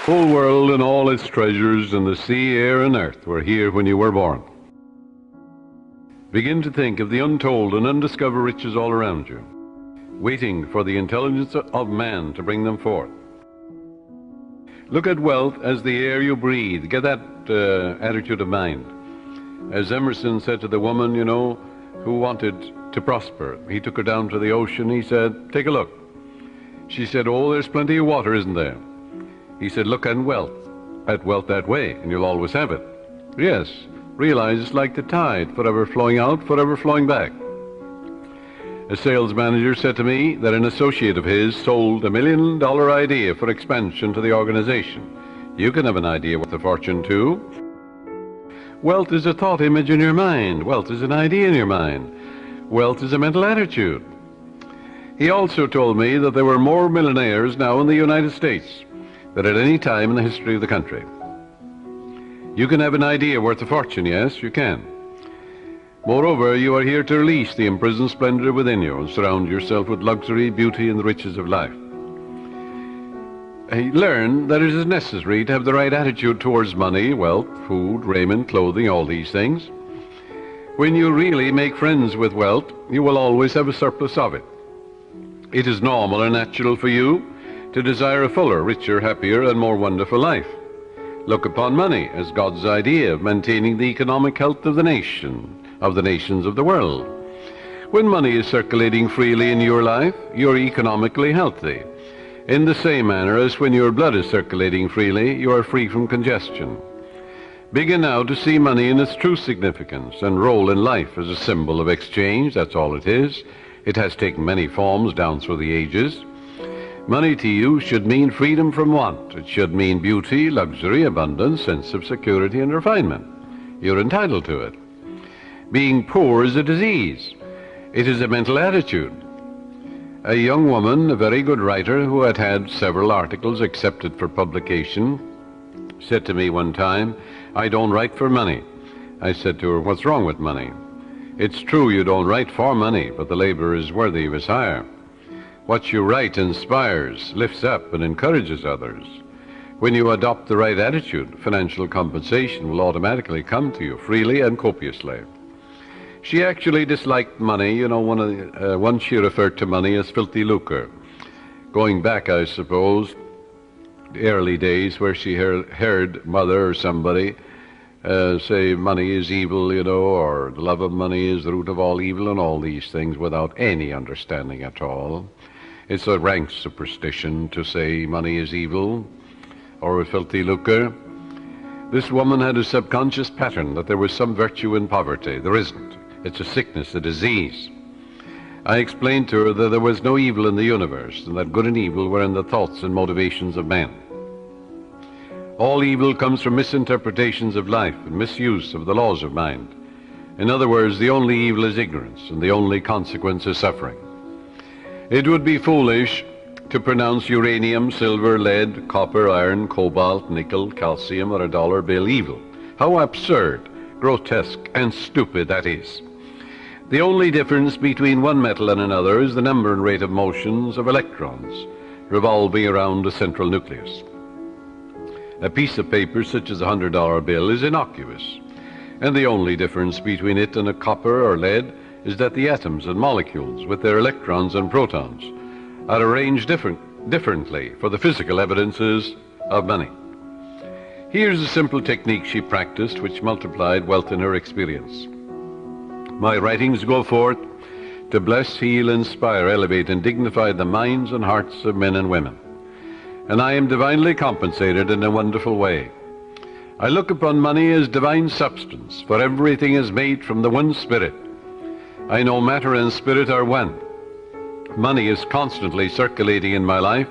whole world and all its treasures and the sea, air, and earth were here when you were born. Begin to think of the untold and undiscovered riches all around you, waiting for the intelligence of man to bring them forth. Look at wealth as the air you breathe. Get that attitude of mind. As Emerson said to the woman, who wanted to prosper, he took her down to the ocean. He said, "Take a look." She said, "Oh, there's plenty of water, isn't there?" He said, "Look at wealth that way, and you'll always have it." Yes, realize it's like the tide, forever flowing out, forever flowing back. A sales manager said to me that an associate of his sold $1 million idea for expansion to the organization. You can have an idea worth a fortune too. Wealth is a thought image in your mind. Wealth is an idea in your mind. Wealth is a mental attitude. He also told me that there were more millionaires now in the United States than at any time in the history of the country. You can have an idea worth a fortune, yes, you can. Moreover, you are here to release the imprisoned splendor within you and surround yourself with luxury, beauty, and the riches of life. Learn that it is necessary to have the right attitude towards money, wealth, food, raiment, clothing, all these things. When you really make friends with wealth, you will always have a surplus of it. It is normal and natural for you to desire a fuller, richer, happier, and more wonderful life. Look upon money as God's idea of maintaining the economic health of the nation, of the nations of the world. When money is circulating freely in your life, you're economically healthy. In the same manner as when your blood is circulating freely, you are free from congestion. Begin now to see money in its true significance and role in life as a symbol of exchange. That's all it is. It has taken many forms down through the ages. Money to you should mean freedom from want. It should mean beauty, luxury, abundance, sense of security, and refinement. You're entitled to it. Being poor is a disease. It is a mental attitude. A young woman, a very good writer, who had had several articles accepted for publication, said to me one time, "I don't write for money." I said to her, "What's wrong with money?" "It's true you don't write for money, but the labor is worthy of his hire. What you write inspires, lifts up, and encourages others. When you adopt the right attitude, financial compensation will automatically come to you freely and copiously." She actually disliked money. Once she referred to money as filthy lucre. Going back, I suppose, the early days where she heard mother or somebody say money is evil, or the love of money is the root of all evil, and all these things without any understanding at all. It's a rank superstition to say money is evil or a filthy lucre. This woman had a subconscious pattern that there was some virtue in poverty. There isn't. It's a sickness, a disease. I explained to her that there was no evil in the universe, and that good and evil were in the thoughts and motivations of men. All evil comes from misinterpretations of life and misuse of the laws of mind. In other words, the only evil is ignorance, and the only consequence is suffering. It would be foolish to pronounce uranium, silver, lead, copper, iron, cobalt, nickel, calcium, or a dollar bill evil. How absurd, grotesque, and stupid that is. The only difference between one metal and another is the number and rate of motions of electrons revolving around a central nucleus. A piece of paper such as a $100 bill is innocuous, and the only difference between it and a copper or lead is that the atoms and molecules with their electrons and protons are arranged differently for the physical evidences of money. Here's a simple technique she practiced which multiplied wealth in her experience. My writings go forth to bless, heal, inspire, elevate, and dignify the minds and hearts of men and women. And I am divinely compensated in a wonderful way. I look upon money as divine substance, for everything is made from the one spirit. I know matter and spirit are one. Money is constantly circulating in my life,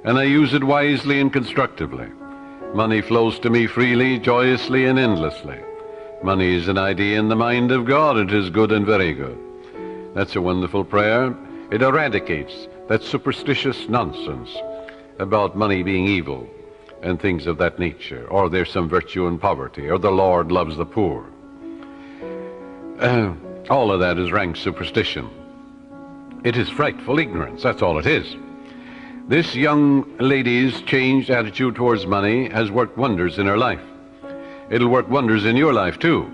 and I use it wisely and constructively. Money flows to me freely, joyously, and endlessly. Money is an idea in the mind of God. It is good and very good. That's a wonderful prayer. It eradicates that superstitious nonsense about money being evil and things of that nature, or there's some virtue in poverty, or the Lord loves the poor. All of that is rank superstition. It is frightful ignorance. That's all it is. This young lady's changed attitude towards money has worked wonders in her life. It'll work wonders in your life too.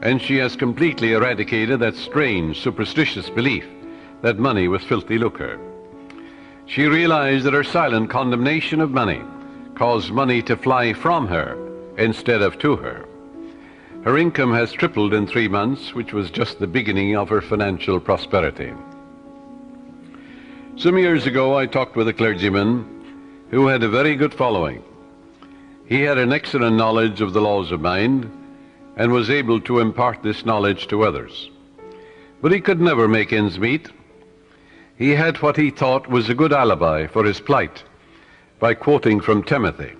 And she has completely eradicated that strange, superstitious belief that money was filthy lucre. She realized that her silent condemnation of money caused money to fly from her instead of to her. Her income has tripled in 3 months, which was just the beginning of her financial prosperity. Some years ago, I talked with a clergyman who had a very good following. He had an excellent knowledge of the laws of mind and was able to impart this knowledge to others. But he could never make ends meet. He had what he thought was a good alibi for his plight by quoting from Timothy,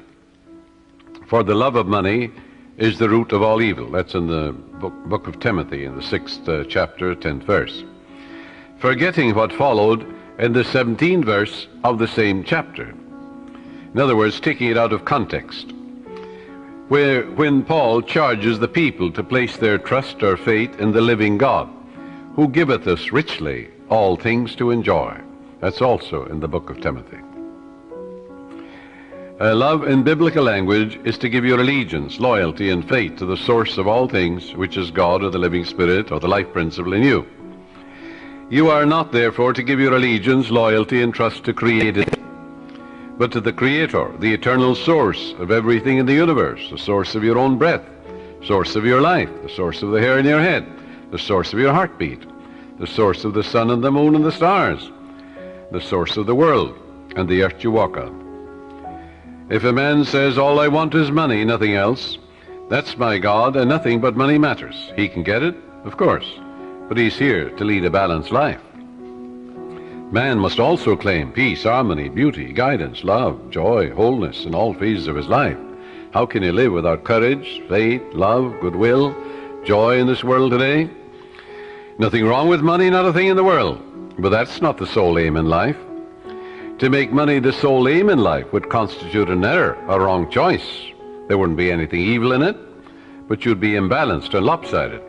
"For the love of money is the root of all evil." That's in the book of Timothy, in the 6th chapter, 10th verse. Forgetting what followed in the 17th verse of the same chapter. In other words, taking it out of context, when Paul charges the people to place their trust or faith in the living God, who giveth us richly all things to enjoy. That's also in the book of Timothy. Love in biblical language is to give your allegiance, loyalty, and faith to the source of all things, which is God or the living Spirit or the life principle in you. You are not, therefore, to give your allegiance, loyalty, and trust to created, but to the Creator, the eternal source of everything in the universe, the source of your own breath, source of your life, the source of the hair in your head, the source of your heartbeat, the source of the sun and the moon and the stars, the source of the world and the earth you walk on. If a man says, "All I want is money, nothing else," that's my God, and nothing but money matters. He can get it, of course, but he's here to lead a balanced life. Man must also claim peace, harmony, beauty, guidance, love, joy, wholeness in all phases of his life. How can he live without courage, faith, love, goodwill, joy in this world today? Nothing wrong with money, not a thing in the world, but that's not the sole aim in life. To make money the sole aim in life would constitute an error, a wrong choice. There wouldn't be anything evil in it, but you'd be imbalanced and lopsided.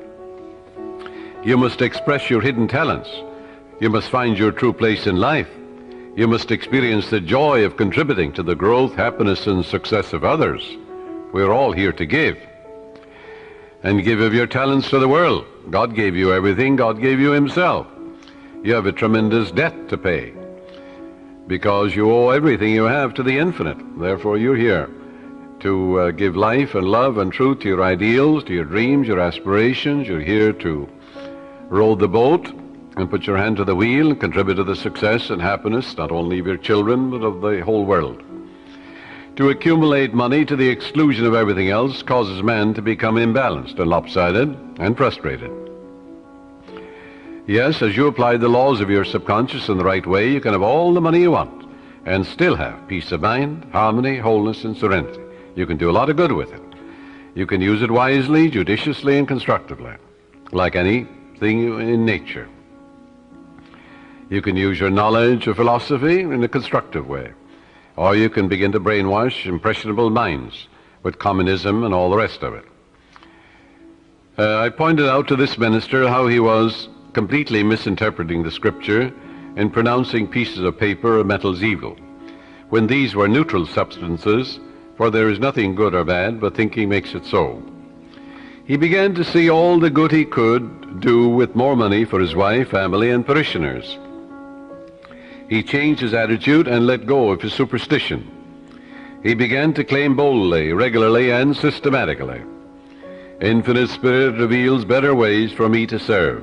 You must express your hidden talents. You must find your true place in life. You must experience the joy of contributing to the growth, happiness, and success of others. We're all here to give. And give of your talents to the world. God gave you everything. God gave you himself. You have a tremendous debt to pay, because you owe everything you have to the infinite. Therefore, you're here to give life and love and truth to your ideals, to your dreams, your aspirations. You're here to row the boat and put your hand to the wheel and contribute to the success and happiness, not only of your children, but of the whole world. To accumulate money to the exclusion of everything else causes man to become imbalanced and lopsided and frustrated. Yes, as you apply the laws of your subconscious in the right way, you can have all the money you want and still have peace of mind, harmony, wholeness, and serenity. You can do a lot of good with it. You can use it wisely, judiciously, and constructively, like anything in nature. You can use your knowledge of philosophy in a constructive way, or you can begin to brainwash impressionable minds with communism and all the rest of it. I pointed out to this minister how he was completely misinterpreting the scripture in pronouncing pieces of paper or metals evil, when these were neutral substances, for there is nothing good or bad, but thinking makes it so. He began to see all the good he could do with more money for his wife, family, and parishioners. He changed his attitude and let go of his superstition. He began to claim boldly, regularly, and systematically, "Infinite Spirit reveals better ways for me to serve.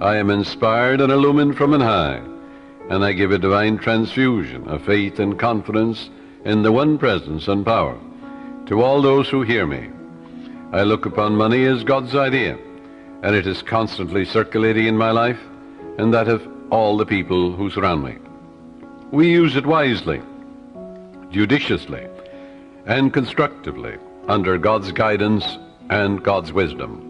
I am inspired and illumined from on high, and I give a divine transfusion of faith and confidence in the one presence and power to all those who hear me. I look upon money as God's idea, and it is constantly circulating in my life and that of all the people who surround me. We use it wisely, judiciously, and constructively under God's guidance and God's wisdom."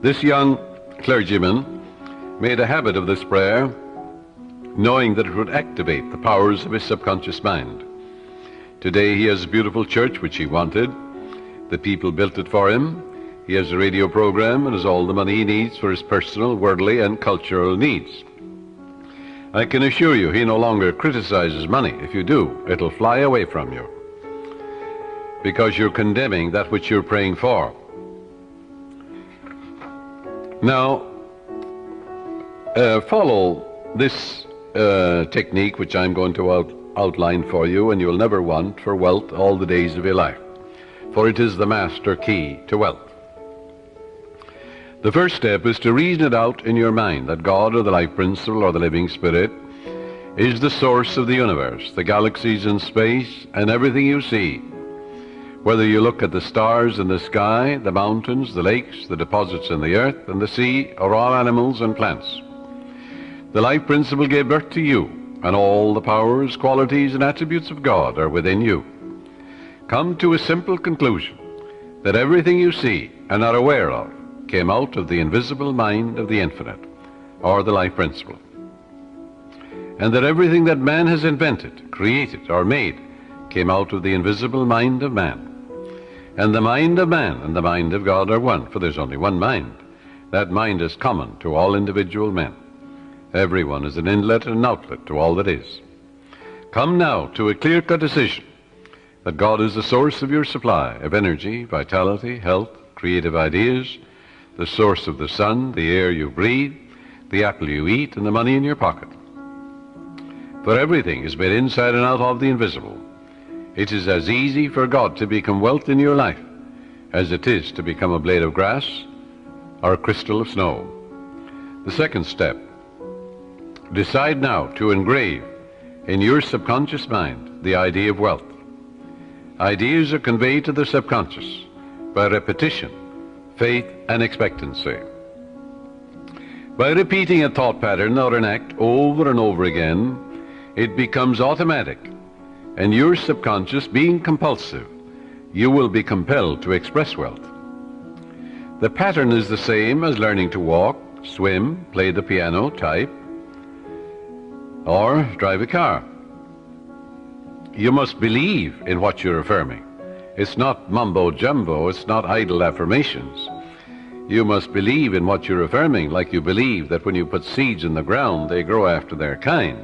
This young clergyman made a habit of this prayer, knowing that it would activate the powers of his subconscious mind. Today he has a beautiful church which he wanted. The people built it for him. He has a radio program and has all the money he needs for his personal, worldly, and cultural needs. I can assure you he no longer criticizes money. If you do, it'll fly away from you, because you're condemning that which you're praying for. Now, follow this technique which I'm going to outline for you, and you'll never want for wealth all the days of your life, for it is the master key to wealth. The first step is to reason it out in your mind that God, or the life principle, or the living spirit, is the source of the universe, the galaxies in space, and everything you see. Whether you look at the stars in the sky, the mountains, the lakes, the deposits in the earth and the sea, or all animals and plants. The life principle gave birth to you, and all the powers, qualities, and attributes of God are within you. Come to a simple conclusion that everything you see and are aware of came out of the invisible mind of the infinite, or the life principle. And that everything that man has invented, created, or made came out of the invisible mind of man. And the mind of man and the mind of God are one, for there's only one mind. That mind is common to all individual men. Everyone is an inlet and an outlet to all that is. Come now to a clear-cut decision that God is the source of your supply of energy, vitality, health, creative ideas, the source of the sun, the air you breathe, the apple you eat, and the money in your pocket. For everything is made inside and out of the invisible. It is as easy for God to become wealth in your life as it is to become a blade of grass or a crystal of snow. The second step, decide now to engrave in your subconscious mind the idea of wealth. Ideas are conveyed to the subconscious by repetition, faith, and expectancy. By repeating a thought pattern or an act over and over again, it becomes automatic, and your subconscious being compulsive, you will be compelled to express wealth. The pattern is the same as learning to walk, swim, play the piano, type, or drive a car. You must believe in what you're affirming. It's not mumbo-jumbo, it's not idle affirmations. You must believe in what you're affirming, like you believe that when you put seeds in the ground, they grow after their kind.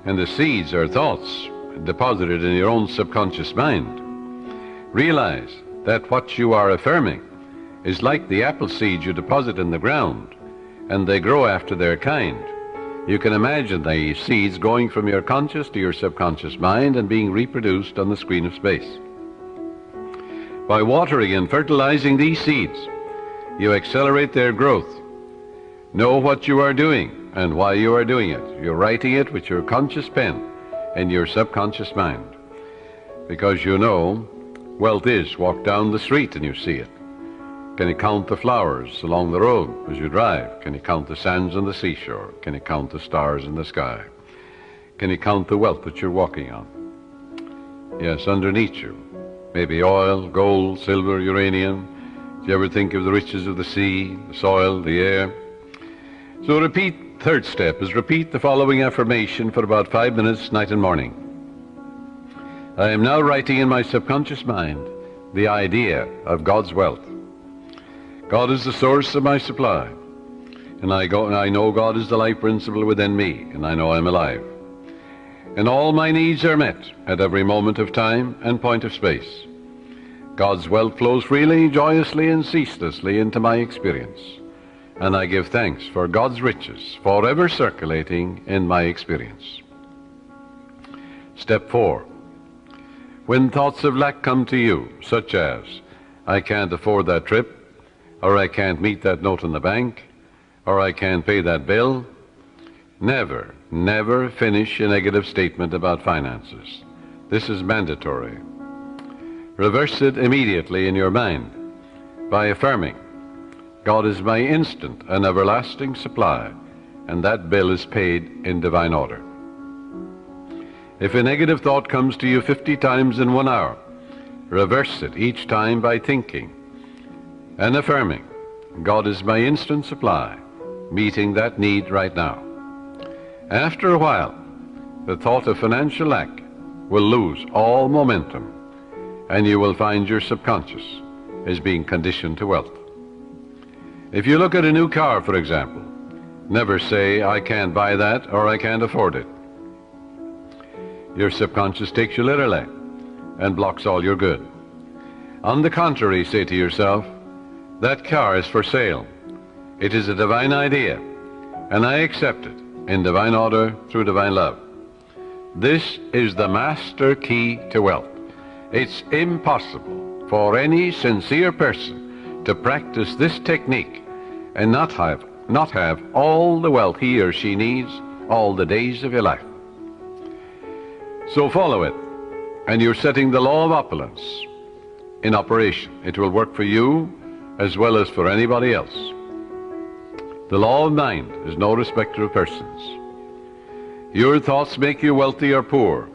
And the seeds are thoughts deposited in your own subconscious mind. Realize that what you are affirming is like the apple seeds you deposit in the ground, and they grow after their kind. You can imagine the seeds going from your conscious to your subconscious mind and being reproduced on the screen of space. By watering and fertilizing these seeds, you accelerate their growth. Know what you are doing and why you are doing it. You're writing it with your conscious pen in your subconscious mind. Because you know, wealth is walk down the street and you see it. Can you count the flowers along the road as you drive? Can you count the sands on the seashore? Can you count the stars in the sky? Can you count the wealth that you're walking on? Yes, underneath you. Maybe oil, gold, silver, uranium. Do you ever think of the riches of the sea, the soil, the air? So third step is repeat the following affirmation for about 5 minutes, night and morning. I am now writing in my subconscious mind the idea of God's wealth. God is the source of my supply, and I know God is the life principle within me, and I know I'm alive. And all my needs are met at every moment of time and point of space. God's wealth flows freely, joyously, and ceaselessly into my experience, and I give thanks for God's riches forever circulating in my experience. Step 4. When thoughts of lack come to you, such as, I can't afford that trip, or I can't meet that note in the bank, or I can't pay that bill, never, never finish a negative statement about finances. This is mandatory. Reverse it immediately in your mind by affirming, God is my instant and everlasting supply, and that bill is paid in divine order. If a negative thought comes to you 50 times in 1 hour, reverse it each time by thinking and affirming, God is my instant supply, meeting that need right now. After a while, the thought of financial lack will lose all momentum, and you will find your subconscious is being conditioned to wealth. If you look at a new car, for example, Never say, I can't buy that or I can't afford it. Your subconscious takes you literally and blocks all your good. On the contrary, say to yourself, that car is for sale. It is a divine idea, and I accept it in divine order through divine love. This is the master key to wealth. It's impossible for any sincere person to practice this technique and not have all the wealth he or she needs all the days of your life. So follow it, and you're setting the law of opulence in operation. It will work for you as well as for anybody else. The law of mind is no respecter of persons. Your thoughts make you wealthy or poor.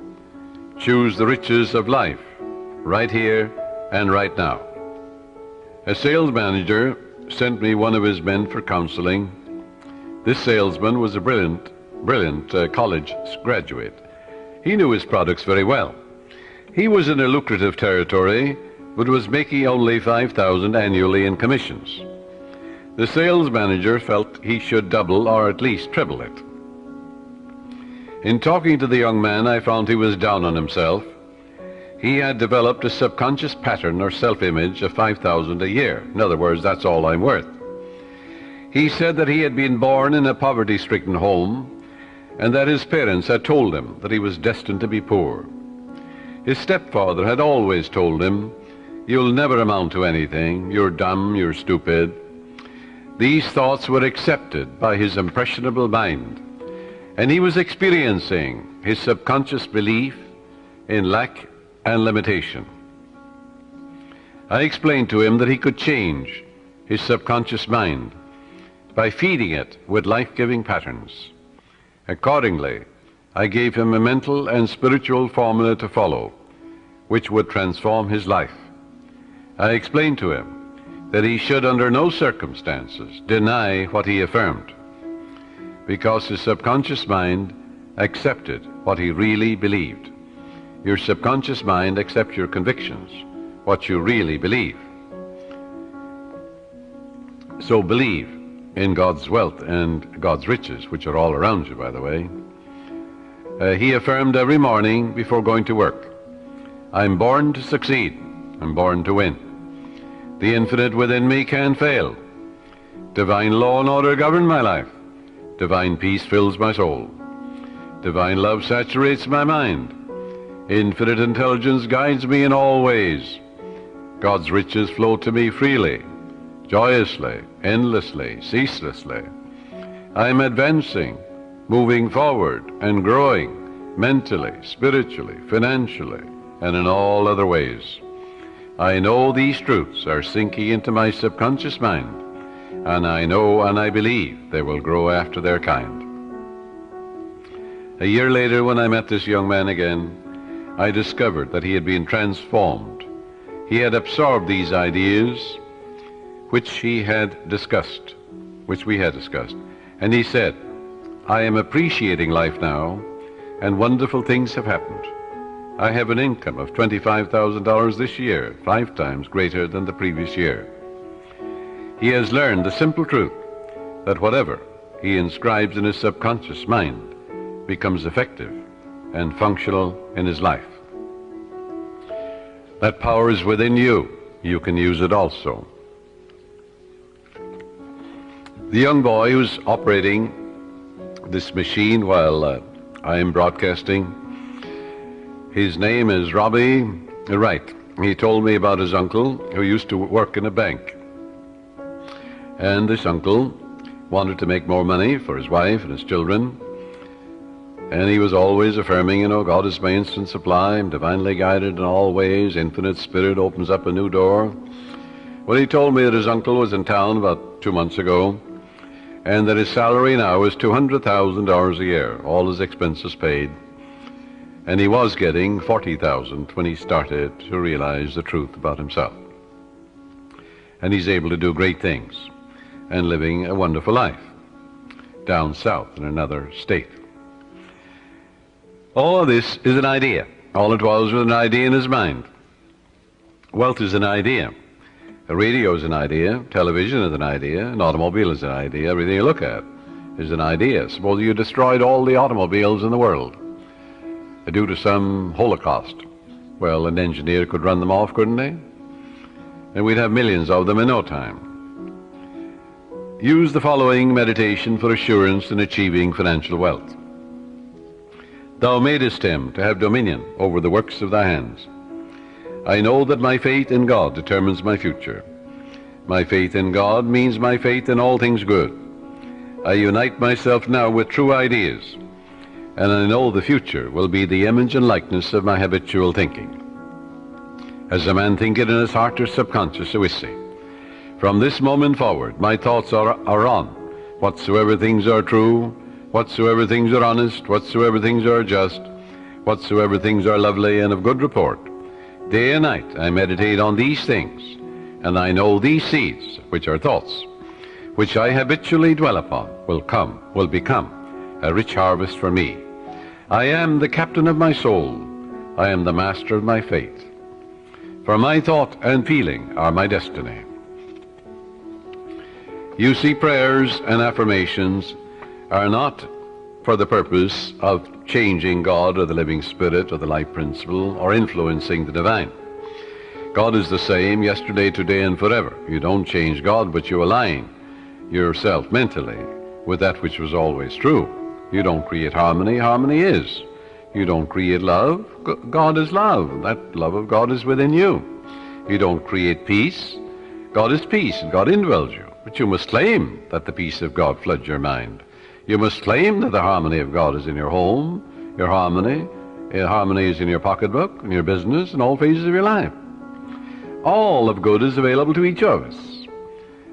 Choose the riches of life right here and right now. A sales manager sent me one of his men for counseling. This salesman was a brilliant college graduate. He knew his products very well. He was in a lucrative territory, but was making only $5,000 annually in commissions. The sales manager felt he should double or at least triple it. In talking to the young man, I found he was down on himself. He had developed a subconscious pattern or self-image of $5,000 a year. In other words, that's all I'm worth. He said that he had been born in a poverty-stricken home and that his parents had told him that he was destined to be poor. His stepfather had always told him, "You'll never amount to anything. You're dumb, you're stupid." These thoughts were accepted by his impressionable mind, and he was experiencing his subconscious belief in lack and limitation. I explained to him that he could change his subconscious mind by feeding it with life-giving patterns. Accordingly, I gave him a mental and spiritual formula to follow, which would transform his life. I explained to him that he should under no circumstances deny what he affirmed, because his subconscious mind accepted what he really believed. Your subconscious mind accepts your convictions, what you really believe. So believe in God's wealth and God's riches, which are all around you, by the way. He affirmed every morning before going to work, "I'm born to succeed. I'm born to win. The infinite within me can't fail. Divine law and order govern my life. Divine peace fills my soul. Divine love saturates my mind. Infinite intelligence guides me in all ways. God's riches flow to me freely, joyously, endlessly, ceaselessly. I'm advancing, moving forward, and growing mentally, spiritually, financially, and in all other ways. I know these truths are sinking into my subconscious mind, and I know and I believe they will grow after their kind." A year later, when I met this young man again, I discovered that he had been transformed. He had absorbed these ideas which we had discussed, and he said, "I am appreciating life now, and wonderful things have happened. I have an income of $25,000 this year, 5 times greater than the previous year." He has learned the simple truth that whatever he inscribes in his subconscious mind becomes effective and functional in his life. That power is within you. You can use it also. The young boy who's operating this machine while I am broadcasting, his name is Robbie Wright. He told me about his uncle who used to work in a bank. And this uncle wanted to make more money for his wife and his children. And he was always affirming, God is my instant supply, I'm divinely guided in all ways, infinite spirit opens up a new door. Well, he told me that his uncle was in town about 2 months ago, and that his salary now is $200,000 a year, all his expenses paid. And he was getting $40,000 when he started to realize the truth about himself. And he's able to do great things and living a wonderful life down south in another state. All of this is an idea. All it was an idea in his mind. Wealth is an idea. A radio is an idea. Television is an idea. An automobile is an idea. Everything you look at is an idea. Suppose you destroyed all the automobiles in the world due to some holocaust. Well, an engineer could run them off, couldn't he? And we'd have millions of them in no time. Use the following meditation for assurance in achieving financial wealth. Thou madest him to have dominion over the works of thy hands. I know that my faith in God determines my future. My faith in God means my faith in all things good. I unite myself now with true ideas, and I know the future will be the image and likeness of my habitual thinking. As a man thinketh in his heart or subconscious, so is he. From this moment forward, my thoughts are on whatsoever things are true, whatsoever things are honest, whatsoever things are just, whatsoever things are lovely and of good report. Day and night I meditate on these things, and I know these seeds, which are thoughts, which I habitually dwell upon, will become a rich harvest for me. I am the captain of my soul. I am the master of my fate. For my thought and feeling are my destiny. You see, prayers and affirmations are not for the purpose of changing God or the living spirit or the life principle or influencing the divine. God is the same yesterday, today, and forever. You don't change God, but you align yourself mentally with that which was always true. You don't create harmony. Harmony is. You don't create love. God is love. That love of God is within you. You don't create peace. God is peace, and God indwells you. But you must claim that the peace of God floods your mind. You must claim that the harmony of God is in your home, your harmony is in your pocketbook, in your business, in all phases of your life. All of good is available to each of us.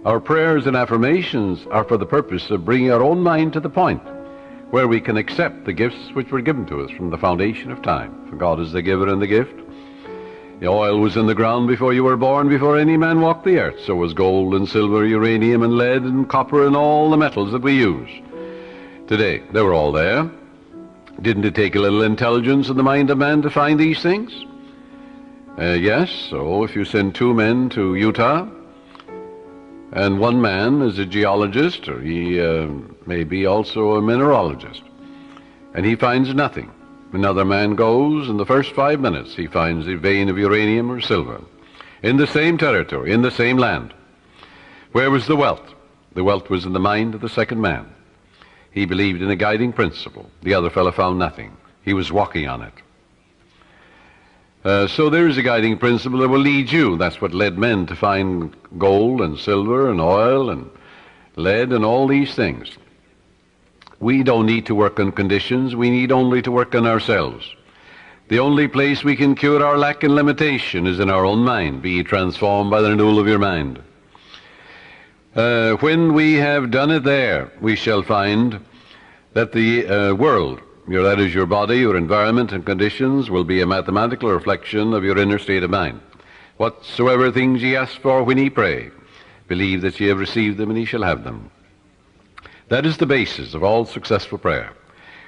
Our prayers and affirmations are for the purpose of bringing our own mind to the point where we can accept the gifts which were given to us from the foundation of time. For God is the giver and the gift. The oil was in the ground before you were born, before any man walked the earth. So was gold and silver, uranium and lead and copper and all the metals that we use today. They were all there. Didn't it take a little intelligence in the mind of man to find these things? Yes, so if you send 2 men to Utah, and one man is a geologist, or he may be also a mineralogist, and he finds nothing. Another man goes, in the first 5 minutes he finds a vein of uranium or silver in the same territory, in the same land. Where was the wealth? The wealth was in the mind of the second man. He believed in a guiding principle. The other fellow found nothing. He was walking on it. So there is a guiding principle that will lead you. That's what led men to find gold and silver and oil and lead and all these things. We don't need to work on conditions. We need only to work on ourselves. The only place we can cure our lack and limitation is in our own mind. Be ye transformed by the renewal of your mind. When we have done it there, we shall find that the world, that is your body, your environment and conditions, will be a mathematical reflection of your inner state of mind. Whatsoever things ye ask for when ye pray, believe that ye have received them and ye shall have them. That is the basis of all successful prayer,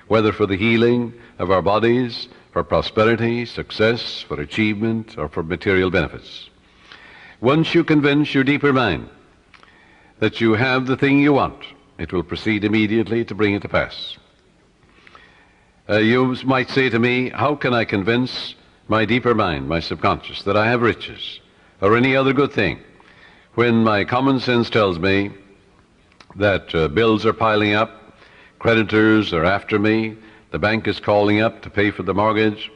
whether for the healing of our bodies, for prosperity, success, for achievement, or for material benefits. Once you convince your deeper mind that you have the thing you want, it will proceed immediately to bring it to pass. You might say to me, how can I convince my deeper mind, my subconscious, that I have riches or any other good thing when my common sense tells me that bills are piling up, creditors are after me, the bank is calling up to pay for the mortgage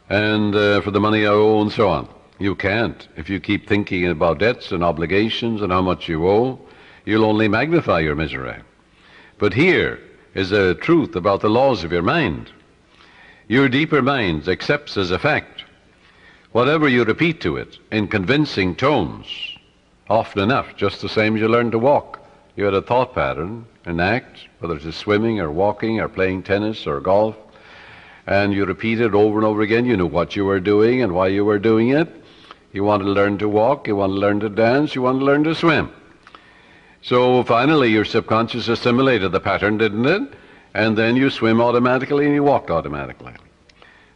and for the money I owe and so on. You can't. If you keep thinking about debts and obligations and how much you owe, you'll only magnify your misery. But here is a truth about the laws of your mind. Your deeper mind accepts as a fact whatever you repeat to it in convincing tones, often enough, just the same as you learn to walk. You had a thought pattern, an act, whether it's swimming or walking or playing tennis or golf, and you repeat it over and over again. You knew what you were doing and why you were doing it. You wanted to learn to walk, you wanted to learn to dance, you wanted to learn to swim. So finally your subconscious assimilated the pattern, didn't it? And then you swim automatically and you walked automatically.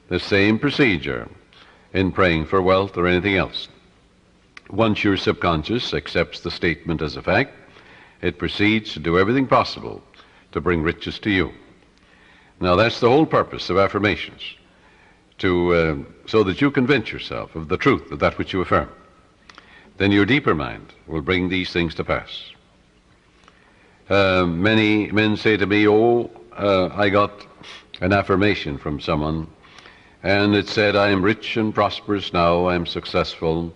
The same procedure in praying for wealth or anything else. Once your subconscious accepts the statement as a fact, it proceeds to do everything possible to bring riches to you. Now that's the whole purpose of affirmations, so that you convince yourself of the truth of that which you affirm. Then your deeper mind will bring these things to pass. Many men say to me, I got an affirmation from someone, and it said, I am rich and prosperous now, I am successful,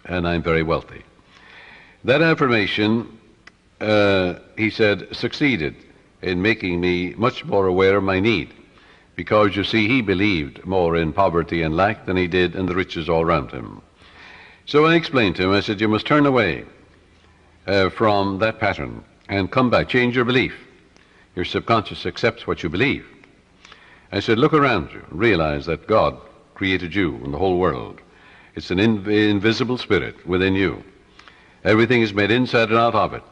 and I'm very wealthy. That affirmation, he said, succeeded in making me much more aware of my need, because, you see, he believed more in poverty and lack than he did in the riches all around him. So I explained to him, I said, you must turn away from that pattern and come back, change your belief. Your subconscious accepts what you believe. I said, look around you and realize that God created you and the whole world. It's an invisible spirit within you. Everything is made inside and out of it.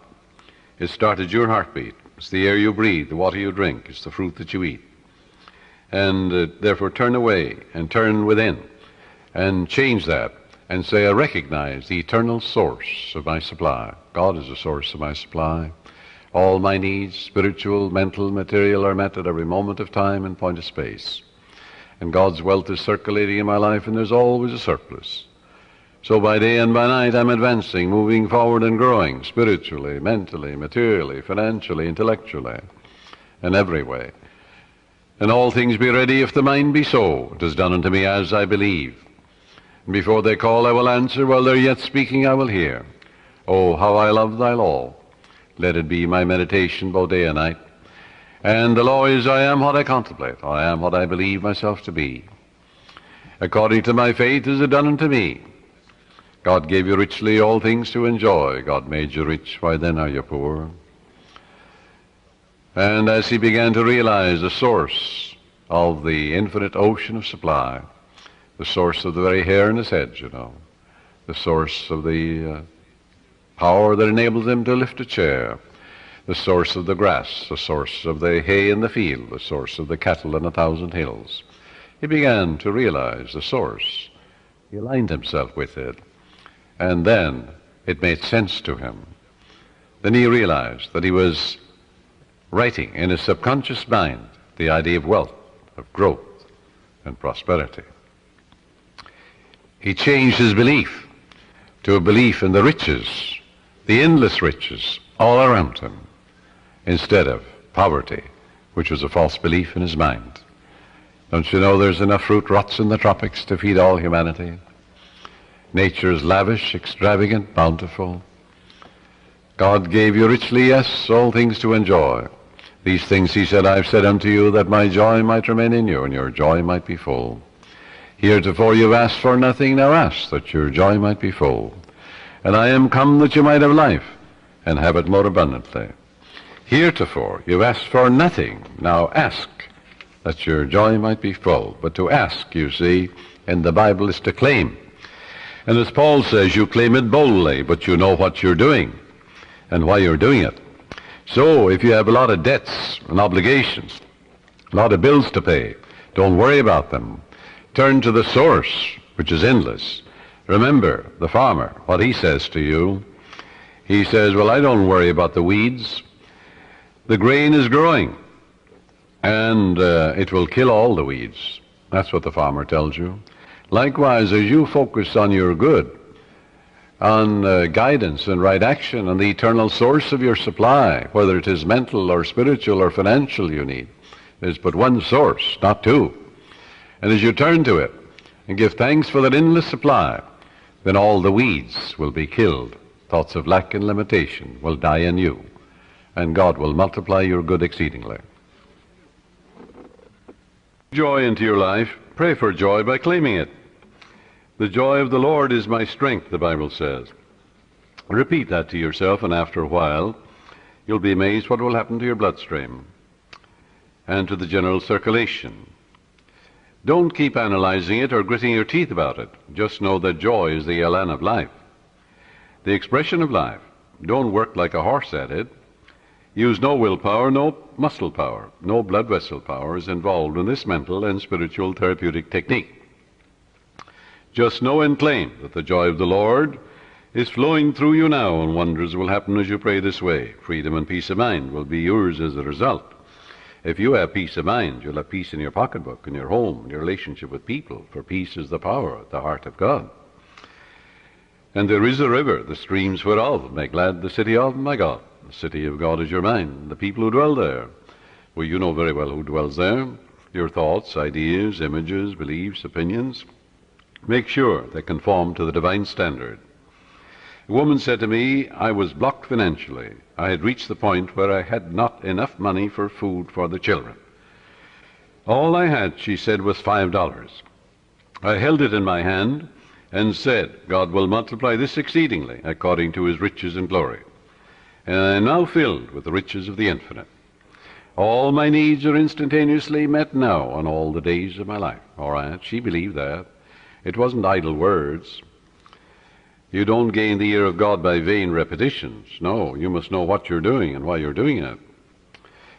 It started your heartbeat. It's the air you breathe, the water you drink. It's the fruit that you eat. And therefore turn away and turn within and change that and say, I recognize the eternal source of my supply. God is the source of my supply. All my needs, spiritual, mental, material, are met at every moment of time and point of space. And God's wealth is circulating in my life, and there's always a surplus. So by day and by night I'm advancing, moving forward and growing, spiritually, mentally, materially, financially, intellectually, and every way. And all things be ready if the mind be so. It is done unto me as I believe. And before they call I will answer, while they're yet speaking I will hear. Oh, how I love thy law. Let it be my meditation both day and night. And the law is, I am what I contemplate. I am what I believe myself to be. According to my faith is it done unto me. God gave you richly all things to enjoy. God made you rich, why then are you poor? And as he began to realize the source of the infinite ocean of supply, the source of the very hair in his head, you know, the source of the power that enables him to lift a chair, the source of the grass, the source of the hay in the field, the source of the cattle in 1,000 hills. He began to realize the source. He aligned himself with it, and then it made sense to him. Then he realized that he was writing in his subconscious mind the idea of wealth, of growth, and prosperity. He changed his belief to a belief in the riches, the endless riches all around him, instead of poverty, which was a false belief in his mind. Don't you know there's enough fruit rots in the tropics to feed all humanity? Nature is lavish, extravagant, bountiful. God gave you richly, yes, all things to enjoy. These things, he said, I've said unto you, that my joy might remain in you, and your joy might be full. Heretofore you've asked for nothing, now ask, that your joy might be full. And I am come that you might have life, and have it more abundantly. Heretofore you've asked for nothing, now ask, that your joy might be full. But to ask, you see, in the Bible is to claim. And as Paul says, you claim it boldly, but you know what you're doing and why you're doing it. So if you have a lot of debts and obligations, a lot of bills to pay, don't worry about them. Turn to the source, which is endless. Remember the farmer, what he says to you. He says, well, I don't worry about the weeds. The grain is growing, and it will kill all the weeds. That's what the farmer tells you. Likewise, as you focus on your good, on guidance and right action, on the eternal source of your supply, whether it is mental or spiritual or financial you need, there's but one source, not two. And as you turn to it and give thanks for that endless supply, then all the weeds will be killed. Thoughts of lack and limitation will die in you, and God will multiply your good exceedingly. Joy into your life. Pray for joy by claiming it. The joy of the Lord is my strength, the Bible says. Repeat that to yourself, and after a while, you'll be amazed what will happen to your bloodstream and to the general circulation. Don't keep analyzing it or gritting your teeth about it. Just know that joy is the elan of life, the expression of life. Don't work like a horse at it. Use no willpower, no muscle power, no blood vessel power is involved in this mental and spiritual therapeutic technique. Just know and claim that the joy of the Lord is flowing through you now, and wonders will happen as you pray this way. Freedom and peace of mind will be yours as a result. If you have peace of mind, you'll have peace in your pocketbook, in your home, in your relationship with people, for peace is the power at the heart of God. And there is a river, the streams whereof make glad the city of my God. The city of God is your mind, the people who dwell there. Well, you know very well who dwells there. Your thoughts, ideas, images, beliefs, opinions. Make sure they conform to the divine standard. A woman said to me, I was blocked financially. I had reached the point where I had not enough money for food for the children. All I had, she said, was $5. I held it in my hand and said, God will multiply this exceedingly according to his riches and glory. And I am now filled with the riches of the infinite. All my needs are instantaneously met now on all the days of my life. All right, she believed that. It wasn't idle words. You don't gain the ear of God by vain repetitions. No, you must know what you're doing and why you're doing it.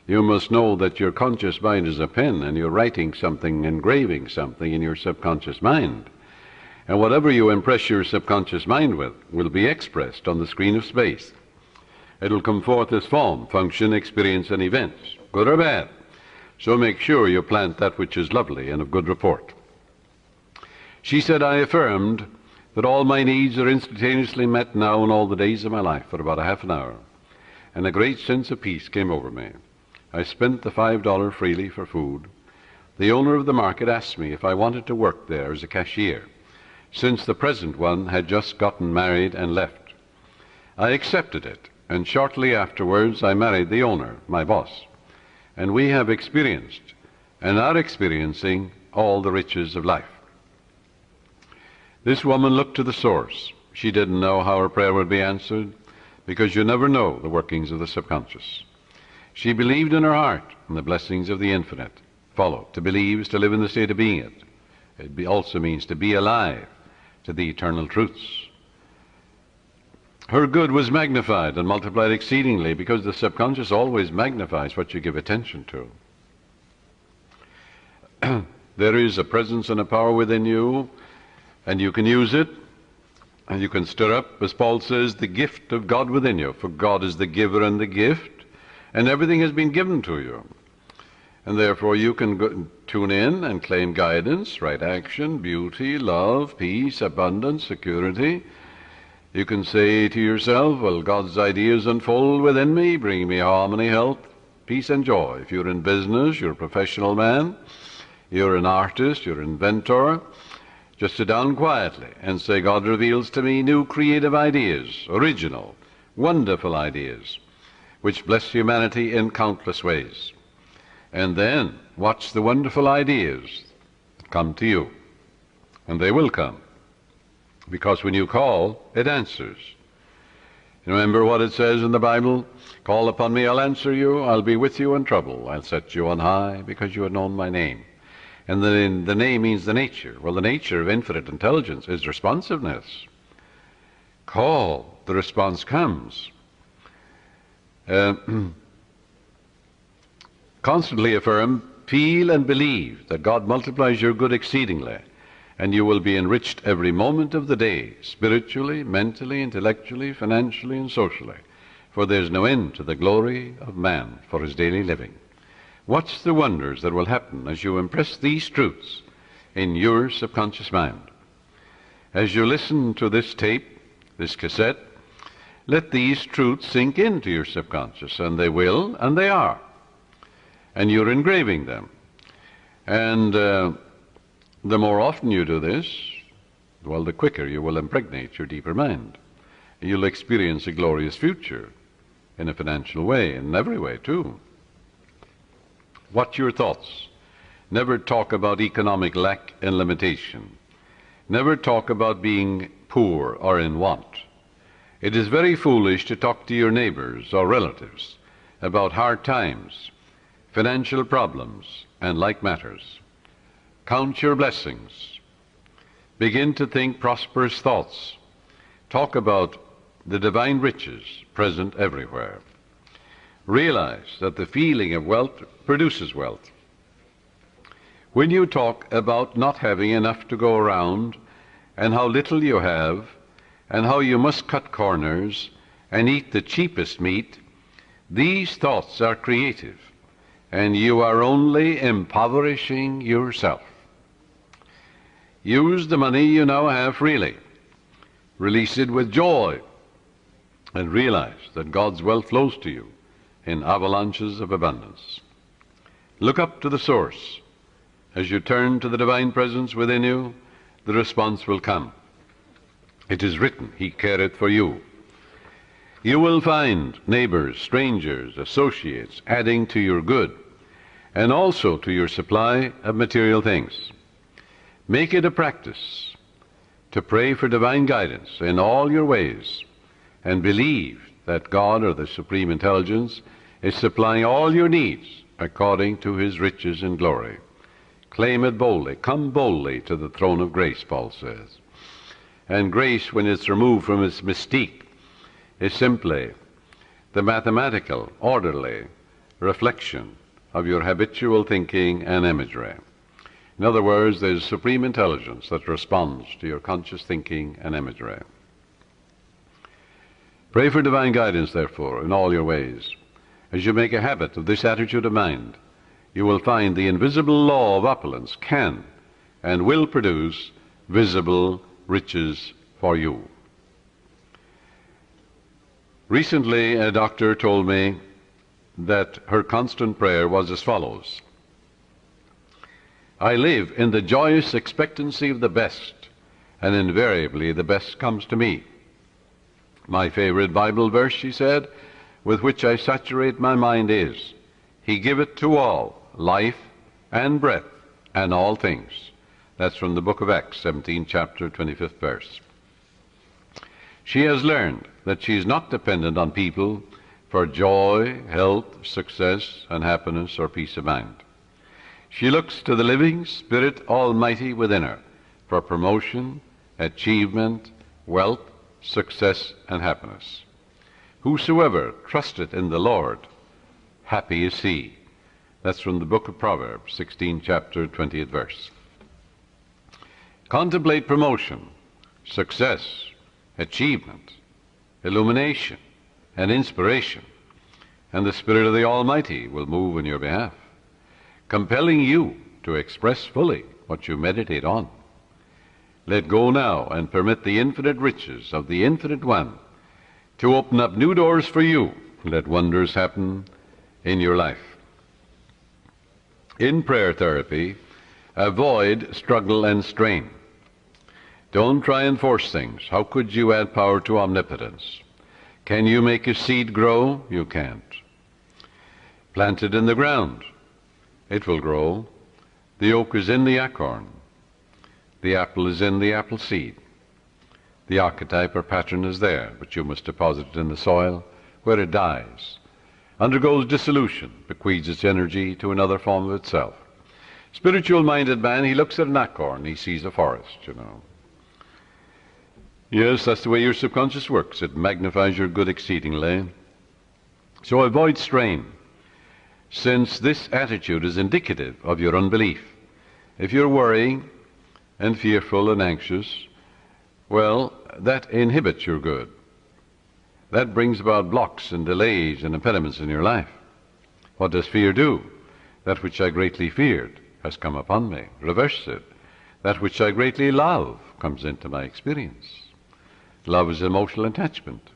You must know that your conscious mind is a pen, and you're writing something, engraving something in your subconscious mind. And whatever you impress your subconscious mind with will be expressed on the screen of space. It'll come forth as form, function, experience, and events, good or bad. So make sure you plant that which is lovely and of good report. She said, I affirmed that all my needs are instantaneously met now in all the days of my life for about a half an hour, and a great sense of peace came over me. I spent the $5 freely for food. The owner of the market asked me if I wanted to work there as a cashier, since the present one had just gotten married and left. I accepted it, and shortly afterwards I married the owner, my boss, and we have experienced and are experiencing all the riches of life. This woman looked to the source. She didn't know how her prayer would be answered, because you never know the workings of the subconscious. She believed in her heart in the blessings of the infinite. Follow. To believe is to live in the state of being it. It also means to be alive to the eternal truths. Her good was magnified and multiplied exceedingly, because the subconscious always magnifies what you give attention to. There is a presence and a power within you, and you can use it, and you can stir up, as Paul says, the gift of God within you. For God is the giver and the gift, and everything has been given to you. And therefore you can tune in and claim guidance, right action, beauty, love, peace, abundance, security. You can say to yourself, well, God's ideas unfold within me, bringing me harmony, health, peace, and joy. If you're in business, you're a professional man, you're an artist, you're an inventor, just sit down quietly and say, God reveals to me new creative ideas, original, wonderful ideas, which bless humanity in countless ways. And then watch the wonderful ideas come to you. And they will come, because when you call, it answers. You remember what it says in the Bible? Call upon me, I'll answer you. I'll be with you in trouble. I'll set you on high, because you have known my name. And the name means the nature. Well, the nature of infinite intelligence is responsiveness. Call, the response comes. Constantly affirm, feel and believe that God multiplies your good exceedingly, and you will be enriched every moment of the day, spiritually, mentally, intellectually, financially, and socially, for there's no end to the glory of man for his daily living. Watch the wonders that will happen as you impress these truths in your subconscious mind. As you listen to this tape, this cassette, let these truths sink into your subconscious, and they will, and they are. And you're engraving them. And the more often you do this, well, the quicker you will impregnate your deeper mind. You'll experience a glorious future in a financial way, in every way, too. Watch your thoughts. Never talk about economic lack and limitation. Never talk about being poor or in want. It is very foolish to talk to your neighbors or relatives about hard times, financial problems, and like matters. Count your blessings. Begin to think prosperous thoughts. Talk about the divine riches present everywhere. Realize that the feeling of wealth produces wealth. When you talk about not having enough to go around and how little you have, and how you must cut corners and eat the cheapest meat, these thoughts are creative, and you are only impoverishing yourself. Use the money you now have freely. Release it with joy, and realize that God's wealth flows to you in avalanches of abundance. Look up to the source. As you turn to the divine presence within you, the response will come. It is written, He careth for you. You will find neighbors, strangers, associates adding to your good, and also to your supply of material things. Make it a practice to pray for divine guidance in all your ways, and believe that God, or the Supreme Intelligence, is supplying all your needs according to His riches and glory. Claim it boldly. Come boldly to the throne of grace, Paul says. And grace, when it's removed from its mystique, is simply the mathematical, orderly reflection of your habitual thinking and imagery. In other words, there's supreme intelligence that responds to your conscious thinking and imagery. Pray for divine guidance, therefore, in all your ways. As you make a habit of this attitude of mind, you will find the invisible law of opulence can and will produce visible riches for you. Recently, a doctor told me that her constant prayer was as follows: I live in the joyous expectancy of the best, and invariably the best comes to me. My favorite Bible verse, she said, with which I saturate my mind is, He giveth to all life and breath and all things. That's from the book of Acts, 17th chapter, 25th verse. She has learned that she is not dependent on people for joy, health, success, and happiness or peace of mind. She looks to the living Spirit Almighty within her for promotion, achievement, wealth, success, and happiness. Whosoever trusteth in the Lord, happy is he. That's from the book of Proverbs, 16th chapter, 20th verse. Contemplate promotion, success, achievement, illumination, and inspiration, and the Spirit of the Almighty will move in your behalf, compelling you to express fully what you meditate on. Let go now and permit the infinite riches of the Infinite One to open up new doors for you. Let wonders happen in your life. In prayer therapy, avoid struggle and strain. Don't try and force things. How could you add power to omnipotence? Can you make a seed grow? You can't. Plant it in the ground. It will grow. The oak is in the acorn. The apple is in the apple seed. The archetype or pattern is there, but you must deposit it in the soil where it dies, undergoes dissolution, bequeaths its energy to another form of itself. Spiritual-minded man, he looks at an acorn, he sees a forest, you know. Yes, that's the way your subconscious works. It magnifies your good exceedingly. So avoid strain, since this attitude is indicative of your unbelief. If you're worrying and fearful and anxious, well, that inhibits your good. That brings about blocks and delays and impediments in your life. What does fear do? That which I greatly feared has come upon me. Reverse it. That which I greatly love comes into my experience. Love is emotional attachment.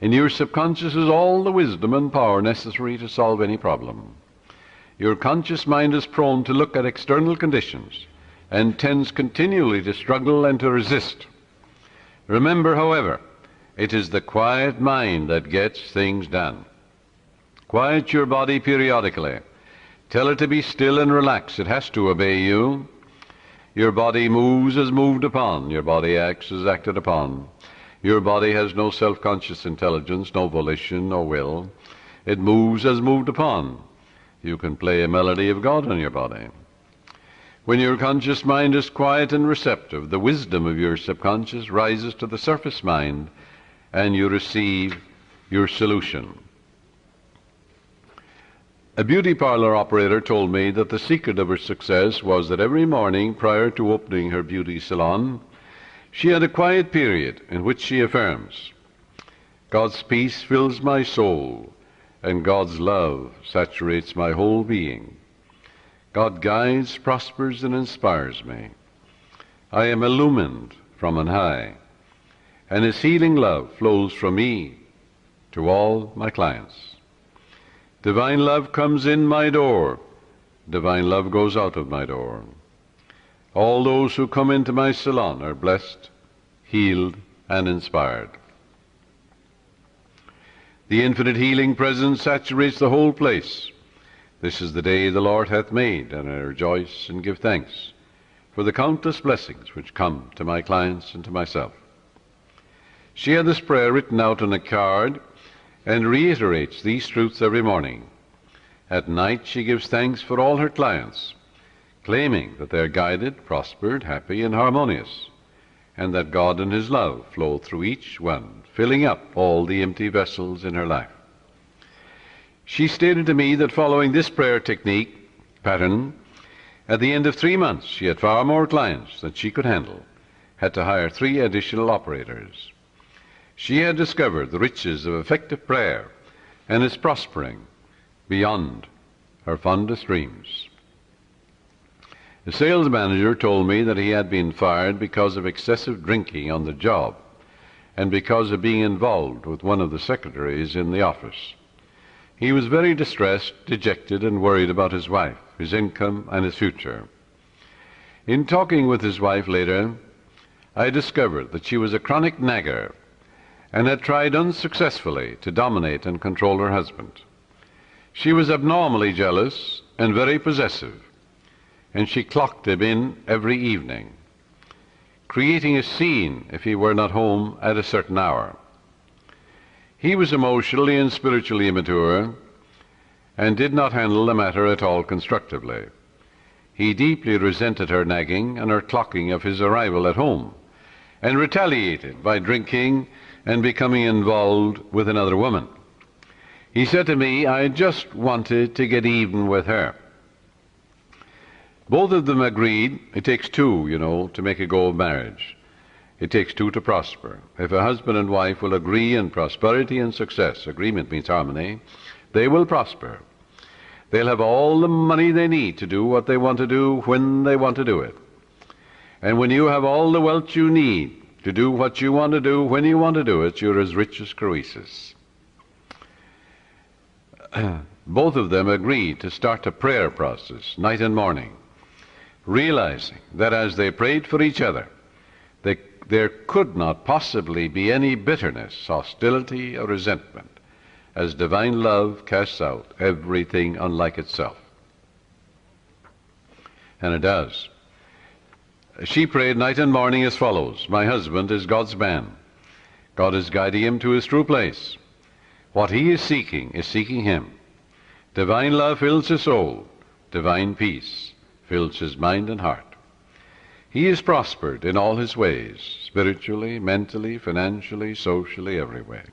In your subconscious is all the wisdom and power necessary to solve any problem. Your conscious mind is prone to look at external conditions and tends continually to struggle and to resist. Remember, however, it is the quiet mind that gets things done. Quiet your body periodically. Tell it to be still and relax. It has to obey you. Your body moves as moved upon. Your body acts as acted upon. Your body has no self-conscious intelligence, no volition, no will. It moves as moved upon. You can play a melody of God on your body. When your conscious mind is quiet and receptive, the wisdom of your subconscious rises to the surface mind, and you receive your solution. A beauty parlor operator told me that the secret of her success was that every morning prior to opening her beauty salon, She had a quiet period in which she affirms, God's peace fills my soul, and God's love saturates my whole being. God guides, prospers, and inspires me. I am illumined from on high, and His healing love flows from me to all my clients. Divine love comes in my door. Divine love goes out of my door. All those who come into my salon are blessed, healed, and inspired. The infinite healing presence saturates the whole place. This is the day the Lord hath made, and I rejoice and give thanks for the countless blessings which come to my clients and to myself. She had this prayer written out on a card and reiterates these truths every morning. At night she gives thanks for all her clients, claiming that they are guided, prospered, happy, and harmonious, and that God and His love flow through each one, filling up all the empty vessels in her life. She stated to me that following this prayer pattern, at the end of 3 months she had far more clients than she could handle, had to hire 3 additional operators. She had discovered the riches of effective prayer and is prospering beyond her fondest dreams. The sales manager told me that he had been fired because of excessive drinking on the job and because of being involved with one of the secretaries in the office. He was very distressed, dejected, and worried about his wife, his income, and his future. In talking with his wife later, I discovered that she was a chronic nagger and had tried unsuccessfully to dominate and control her husband. She was abnormally jealous and very possessive, and she clocked him in every evening, creating a scene if he were not home at a certain hour. He was emotionally and spiritually immature and did not handle the matter at all constructively. He deeply resented her nagging and her clocking of his arrival at home, and retaliated by drinking and becoming involved with another woman. He said to me, I just wanted to get even with her. Both of them agreed it takes 2, to make a go of marriage. It takes 2 to prosper. If a husband and wife will agree in prosperity and success, agreement means harmony, they will prosper. They'll have all the money they need to do what they want to do when they want to do it. And when you have all the wealth you need to do what you want to do when you want to do it, you're as rich as Croesus. Both of them agreed to start a prayer process night and morning, realizing that as they prayed for each other, there could not possibly be any bitterness, hostility, or resentment, as divine love casts out everything unlike itself. And it does. She prayed night and morning as follows. My husband is God's man. God is guiding him to his true place. What he is seeking him. Divine love fills his soul. Divine peace fills his mind and heart. He is prospered in all his ways, spiritually, mentally, financially, socially, every way.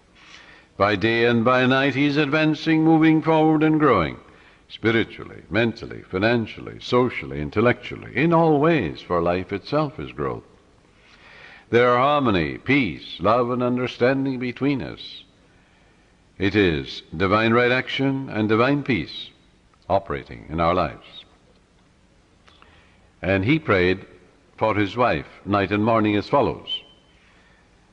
By day and by night he is advancing, moving forward and growing, spiritually, mentally, financially, socially, intellectually, in all ways, for life itself is growth. There are harmony, peace, love, and understanding between us. It is divine right action and divine peace operating in our lives. And he prayed for his wife night and morning as follows.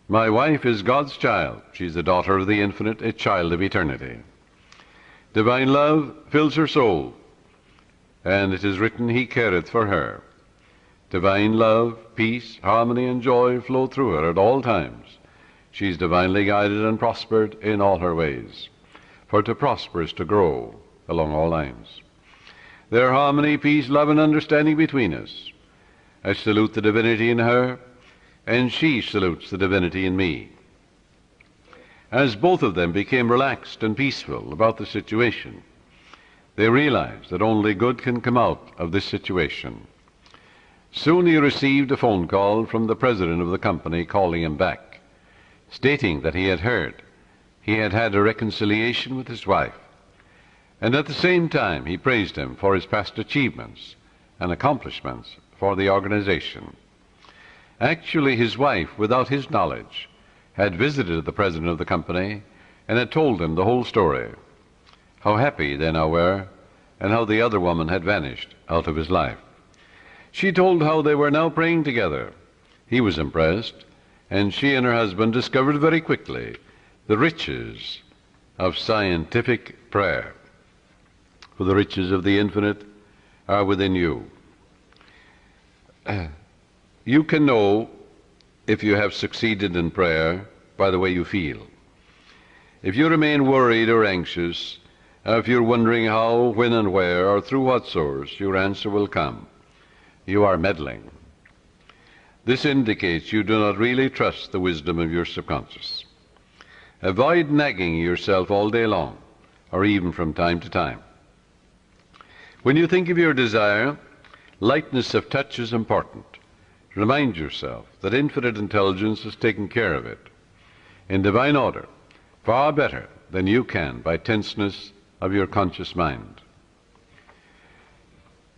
My wife is God's child. She's the daughter of the infinite, a child of eternity. Divine love fills her soul, and it is written, he careth for her. Divine love, peace, harmony, and joy flow through her at all times. She's divinely guided and prospered in all her ways. For to prosper is to grow along all lines. There are harmony, peace, love, and understanding between us. I salute the divinity in her, and she salutes the divinity in me. As both of them became relaxed and peaceful about the situation, they realized that only good can come out of this situation. Soon he received a phone call from the president of the company calling him back, stating that he had heard he had had a reconciliation with his wife, and at the same time he praised him for his past achievements and accomplishments for the organization. Actually, his wife, without his knowledge, had visited the president of the company and had told him the whole story, how happy they now were, and how the other woman had vanished out of his life. She told how they were now praying together. He was impressed, and she and her husband discovered very quickly the riches of scientific prayer. For the riches of the infinite are within you. You can know if you have succeeded in prayer by the way you feel. If you remain worried or anxious, if you're wondering how, when, and where, or through what source, your answer will come, you are meddling. This indicates you do not really trust the wisdom of your subconscious. Avoid nagging yourself all day long, or even from time to time. When you think of your desire, lightness of touch is important. Remind yourself that infinite intelligence has taken care of it in divine order, far better than you can by tenseness of your conscious mind.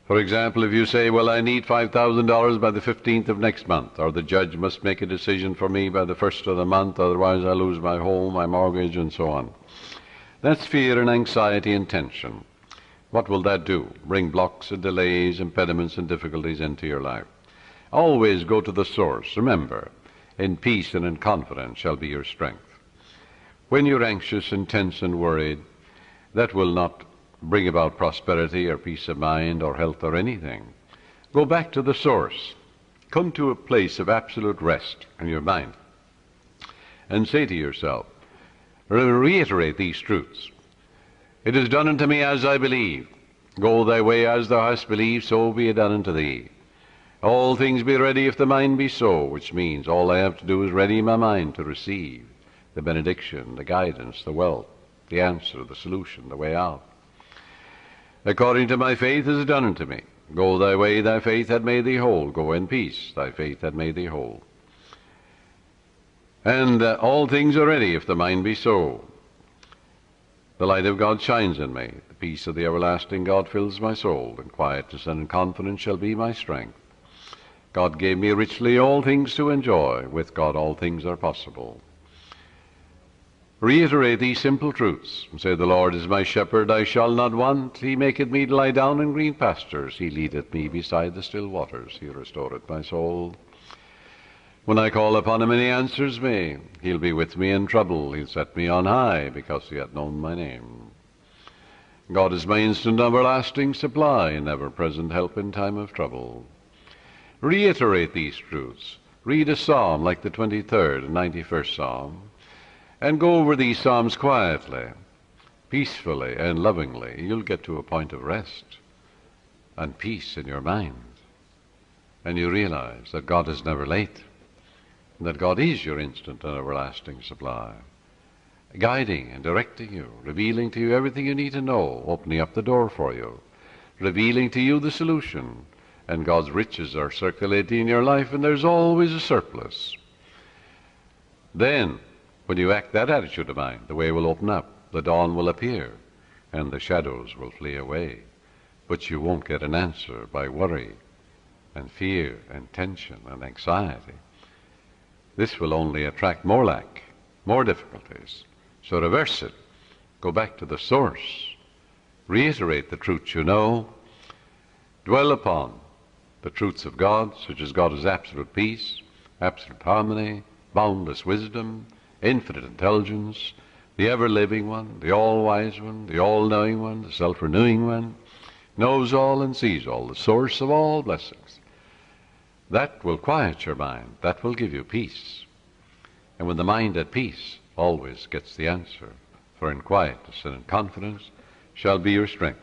For example, if you say, well, I need $5,000 by the 15th of next month, or the judge must make a decision for me by the 1st of the month, otherwise I lose my home, my mortgage, and so on. That's fear and anxiety and tension. What will that do? Bring blocks and delays, impediments and difficulties into your life. Always go to the source. Remember, in peace and in confidence shall be your strength. When you're anxious and tense and worried, that will not bring about prosperity or peace of mind or health or anything. Go back to the source. Come to a place of absolute rest in your mind and say to yourself, reiterate these truths. It is done unto me as I believe. Go thy way as thou hast believed, so be it done unto thee. All things be ready if the mind be so, which means all I have to do is ready my mind to receive the benediction, the guidance, the wealth, the answer, the solution, the way out. According to my faith is it done unto me. Go thy way, thy faith hath made thee whole. Go in peace, thy faith hath made thee whole. And all things are ready if the mind be so. The light of God shines in me. The peace of the everlasting God fills my soul. And quietness and confidence shall be my strength. God gave me richly all things to enjoy. With God all things are possible. Reiterate these simple truths and say, the Lord is my shepherd, I shall not want. He maketh me to lie down in green pastures. He leadeth me beside the still waters. He restoreth my soul. When I call upon him and he answers me, he'll be with me in trouble. He'll set me on high because he hath known my name. God is my instant everlasting supply and ever-present help in time of trouble. Reiterate these truths. Read a psalm like the 23rd and 91st Psalm. And go over these psalms quietly, peacefully, and lovingly. You'll get to a point of rest and peace in your mind. And you realize that God is never late, and that God is your instant and everlasting supply, guiding and directing you, revealing to you everything you need to know, opening up the door for you, revealing to you the solution. And God's riches are circulating in your life, and there's always a surplus. Then, when you act that attitude of mind, the way will open up, the dawn will appear, and the shadows will flee away. But you won't get an answer by worry and fear and tension and anxiety. This will only attract more lack, more difficulties. So reverse it. Go back to the source. Reiterate the truths you know. Dwell upon the truths of God, such as God is absolute peace, absolute harmony, boundless wisdom, infinite intelligence, the ever-living one, the all-wise one, the all-knowing one, the self-renewing one, knows all and sees all, the source of all blessings. That will quiet your mind. That will give you peace. And when the mind at peace always gets the answer, for in quietness and in confidence shall be your strength.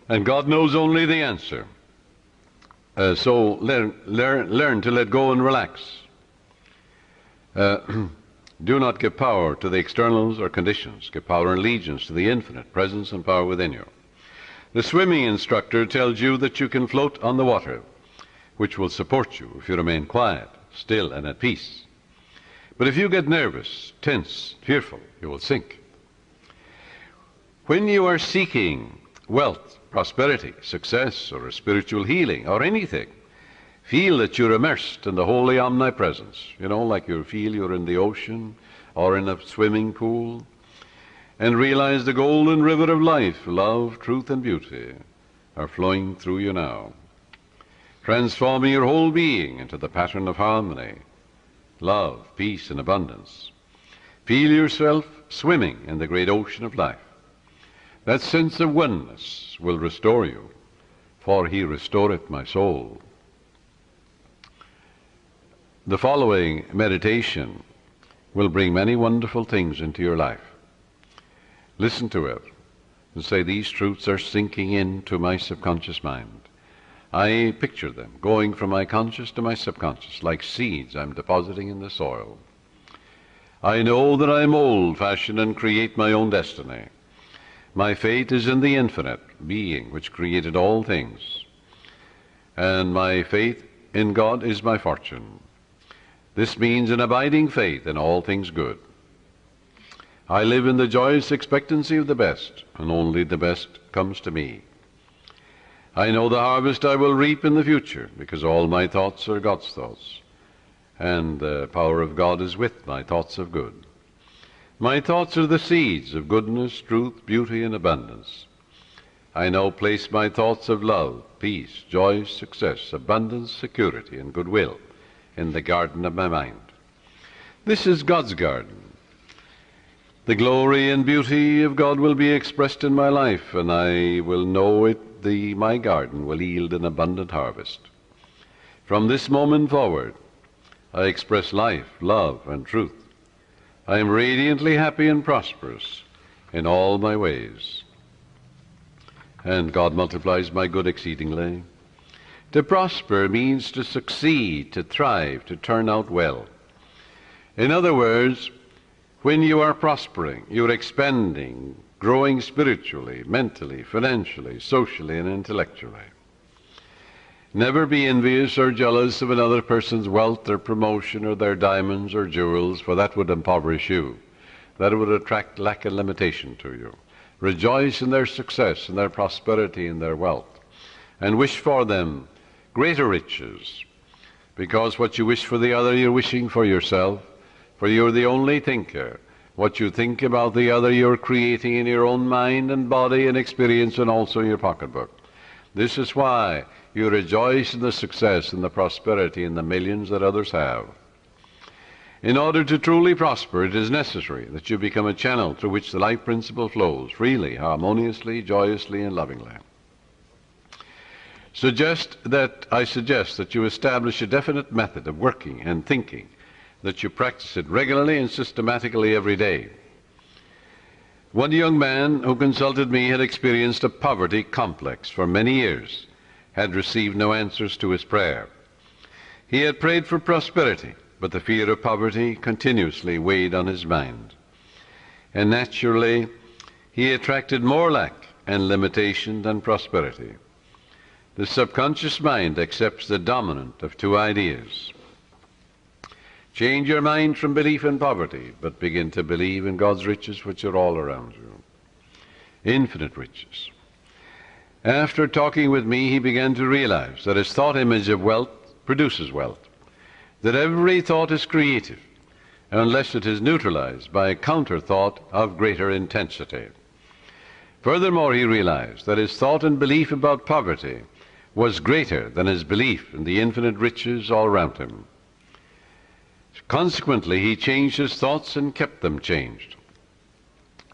And God knows only the answer. So learn to let go and relax. Do not give power to the externals or conditions. Give power and allegiance to the infinite presence and power within you. The swimming instructor tells you that you can float on the water, which will support you if you remain quiet, still, and at peace. But if you get nervous, tense, fearful, you will sink. When you are seeking wealth, prosperity, success, or a spiritual healing, or anything, Feel that you're immersed in the holy omnipresence, like you feel you're in the ocean or in a swimming pool, and realize the golden river of life, love, truth, and beauty are flowing through you now, transforming your whole being into the pattern of harmony, love, peace, and abundance. Feel yourself swimming in the great ocean of life. That sense of oneness will restore you, for he restoreth my soul. The following meditation will bring many wonderful things into your life. Listen to it and say, these truths are sinking into my subconscious mind. I picture them going from my conscious to my subconscious, like seeds I'm depositing in the soil. I know that I mold, fashion, and create my own destiny. My fate is in the infinite being which created all things, and my faith in God is my fortune. This means an abiding faith in all things good. I live in the joyous expectancy of the best, and only the best comes to me. I know the harvest I will reap in the future, because all my thoughts are God's thoughts, and the power of God is with my thoughts of good. My thoughts are the seeds of goodness, truth, beauty, and abundance. I now place my thoughts of love, peace, joy, success, abundance, security, and goodwill in the garden of my mind. This is God's garden. The glory and beauty of God will be expressed in my life, and I will know it. My garden will yield an abundant harvest. From this moment forward, I express life, love, and truth. I am radiantly happy and prosperous in all my ways. And God multiplies my good exceedingly. To prosper means to succeed, to thrive, to turn out well. In other words, when you are prospering, you're expanding, growing spiritually, mentally, financially, socially, and intellectually. Never be envious or jealous of another person's wealth or promotion or their diamonds or jewels, for that would impoverish you. That would attract lack and limitation to you. Rejoice in their success, in their prosperity, in their wealth, and wish for them greater riches, because what you wish for the other, you're wishing for yourself, for you're the only thinker. What you think about the other, you're creating in your own mind and body and experience, and also in your pocketbook. This is why you rejoice in the success and the prosperity and the millions that others have. In order to truly prosper, it is necessary that you become a channel through which the life principle flows freely, harmoniously, joyously, and lovingly. I suggest that you establish a definite method of working and thinking, that you practice it regularly and systematically every day. One young man who consulted me had experienced a poverty complex for many years, had received no answers to his prayer. He had prayed for prosperity, but the fear of poverty continuously weighed on his mind. And naturally, he attracted more lack and limitation than prosperity. The subconscious mind accepts the dominant of two ideas. Change your mind from belief in poverty, but begin to believe in God's riches, which are all around you. Infinite riches. After talking with me, he began to realize that his thought image of wealth produces wealth, that every thought is creative, unless it is neutralized by a counter thought of greater intensity. Furthermore, he realized that his thought and belief about poverty was greater than his belief in the infinite riches all around him. Consequently, he changed his thoughts and kept them changed.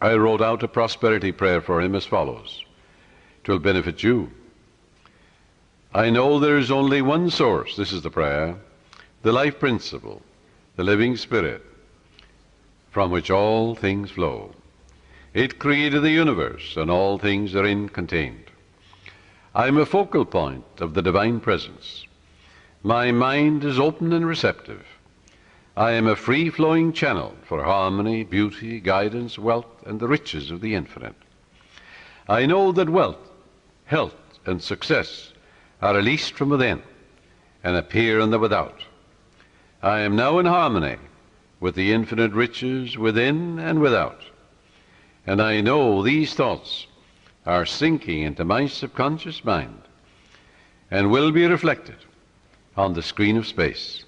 I wrote out a prosperity prayer for him as follows. It will benefit you. I know there is only one source, this is the prayer, the life principle, the living spirit, from which all things flow. It created the universe, and all things therein contained. I am a focal point of the divine presence. My mind is open and receptive. I am a free-flowing channel for harmony, beauty, guidance, wealth, and the riches of the infinite. I know that wealth, health, and success are released from within and appear in the without. I am now in harmony with the infinite riches within and without. And I know these thoughts are sinking into my subconscious mind and will be reflected on the screen of space.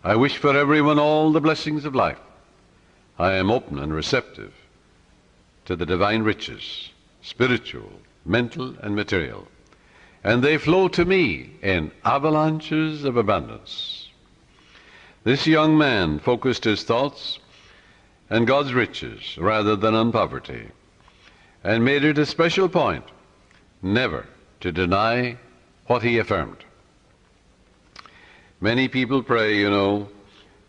I wish for everyone all the blessings of life. I am open and receptive to the divine riches, spiritual, mental, and material, and they flow to me in avalanches of abundance. This young man focused his thoughts on God's riches rather than on poverty, and made it a special point never to deny what he affirmed. Many people pray,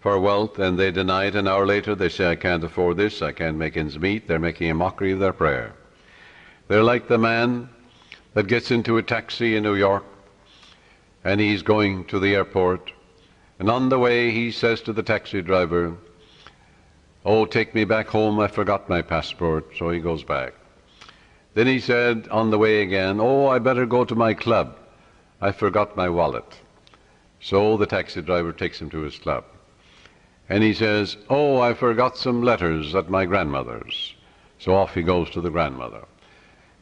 for wealth, and they deny it an hour later. They say, I can't afford this, I can't make ends meet. They're making a mockery of their prayer. They're like the man that gets into a taxi in New York, and he's going to the airport, and on the way he says to the taxi driver, oh, take me back home, I forgot my passport. So he goes back. Then he said on the way again, oh, I better go to my club, I forgot my wallet. So the taxi driver takes him to his club. And he says, oh, I forgot some letters at my grandmother's. So off he goes to the grandmother.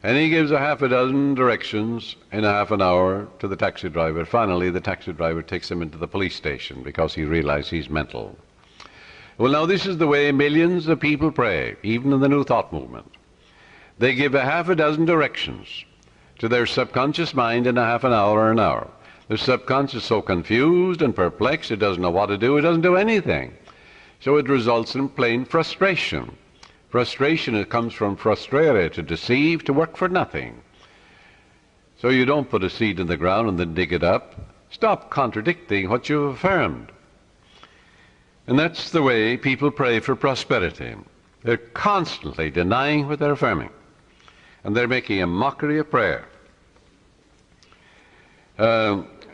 And he gives a half a dozen directions in a half an hour to the taxi driver. Finally, the taxi driver takes him into the police station because he realizes he's mental. Well, now this is the way millions of people pray, even in the New Thought movement. They give a half a dozen directions to their subconscious mind in a half an hour or an hour. The subconscious is so confused and perplexed, it doesn't know what to do, it doesn't do anything. So it results in plain frustration. Frustration, it comes from frustrare, to deceive, to work for nothing. So you don't put a seed in the ground and then dig it up. Stop contradicting what you've affirmed. And that's the way people pray for prosperity. They're constantly denying what they're affirming. And they're making a mockery of prayer.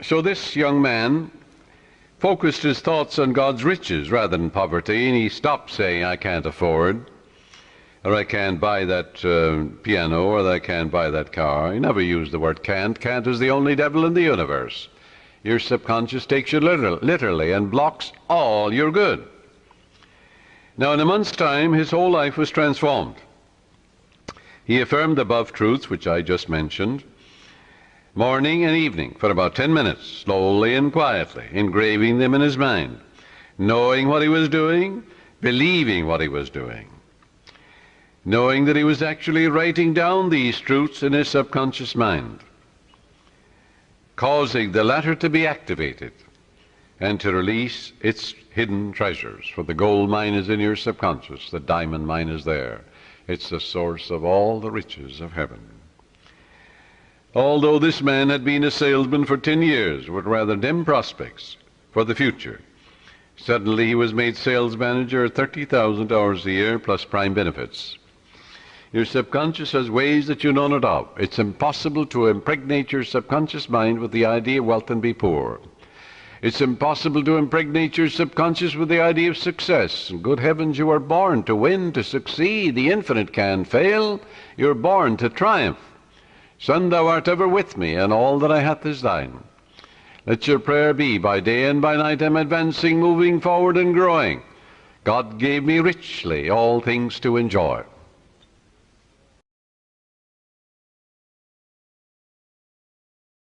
So this young man focused his thoughts on God's riches rather than poverty, and he stopped saying, I can't afford, or I can't buy that piano, or I can't buy that car. He never used the word can't. Can't is the only devil in the universe. Your subconscious takes you literally and blocks all your good. Now, in a month's time, his whole life was transformed. He affirmed the above truths, which I just mentioned, morning and evening for about 10 minutes, slowly and quietly, engraving them in his mind, knowing what he was doing, believing what he was doing, knowing that he was actually writing down these truths in his subconscious mind, causing the latter to be activated and to release its hidden treasures. For the gold mine is in your subconscious, the diamond mine is there. It's the source of all the riches of heaven. Although this man had been a salesman for 10 years with rather dim prospects for the future, suddenly he was made sales manager at $30,000 a year plus prime benefits. Your subconscious has ways that you know not of. It's impossible to impregnate your subconscious mind with the idea of wealth and be poor. It's impossible to impregnate your subconscious with the idea of success. Good heavens, you are born to win, to succeed. The infinite can fail. You're born to triumph. Son, thou art ever with me, and all that I hath is thine. Let your prayer be, by day and by night I'm advancing, moving forward and growing. God gave me richly all things to enjoy.